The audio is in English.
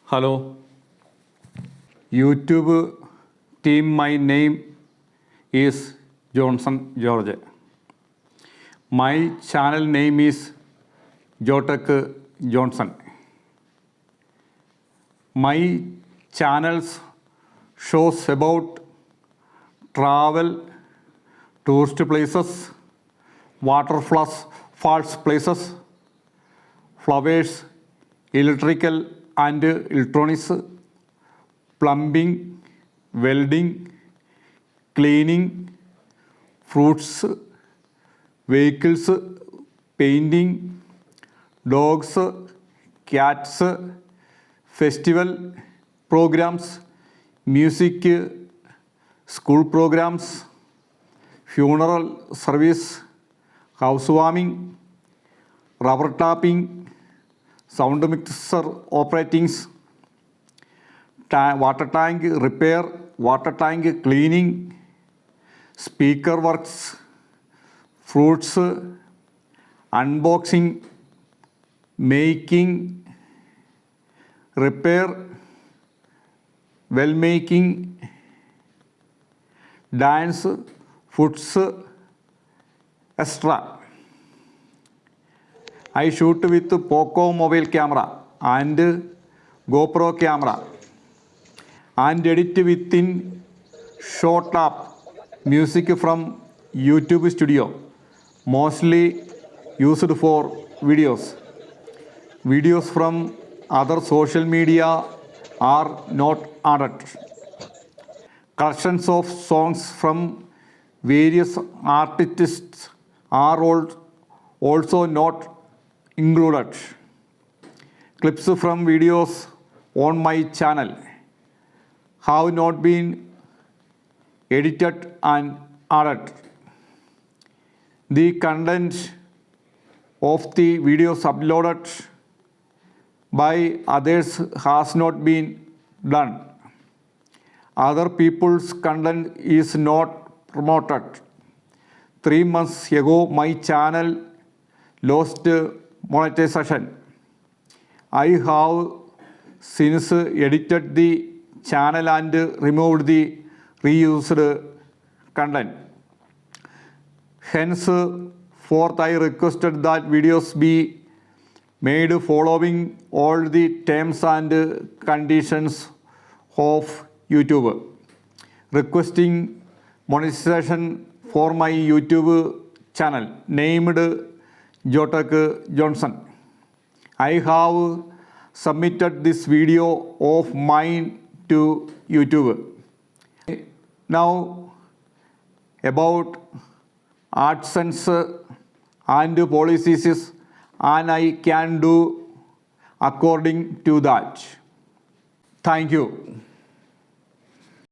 Hello, YouTube team. My name is Johnson George. My channel name is Jotech Johnson. My channels shows about travel, tourist places, waterfalls places, flowers, electrical and electronics, plumbing, welding, cleaning, fruits, vehicles, painting, dogs, cats, festival programs, music, school programs, funeral service, housewarming, rubber tapping, sound mixer operatings, water tank repair, water tank cleaning, speaker works, fruits, unboxing, making, repair, well making, dance, foods, extra. I shoot with Poco mobile camera and GoPro camera and edit within short app music from YouTube Studio, mostly used for videos. Videos from other social media are not added. Collections of songs from various artists are also not included. Clips from videos on my channel have not been edited and added. The content of the videos uploaded by others has not been done. Other people's content is not promoted. 3 months ago, my channel lost monetization. I have since edited the channel and removed the reused content. Hence, fourth, I requested that videos be made following all the terms and conditions of YouTube. Requesting monetization for my YouTube channel named Jotech Johnson. I have submitted this video of mine to YouTube. Now, about AdSense and policies, and I can do according to that. Thank you.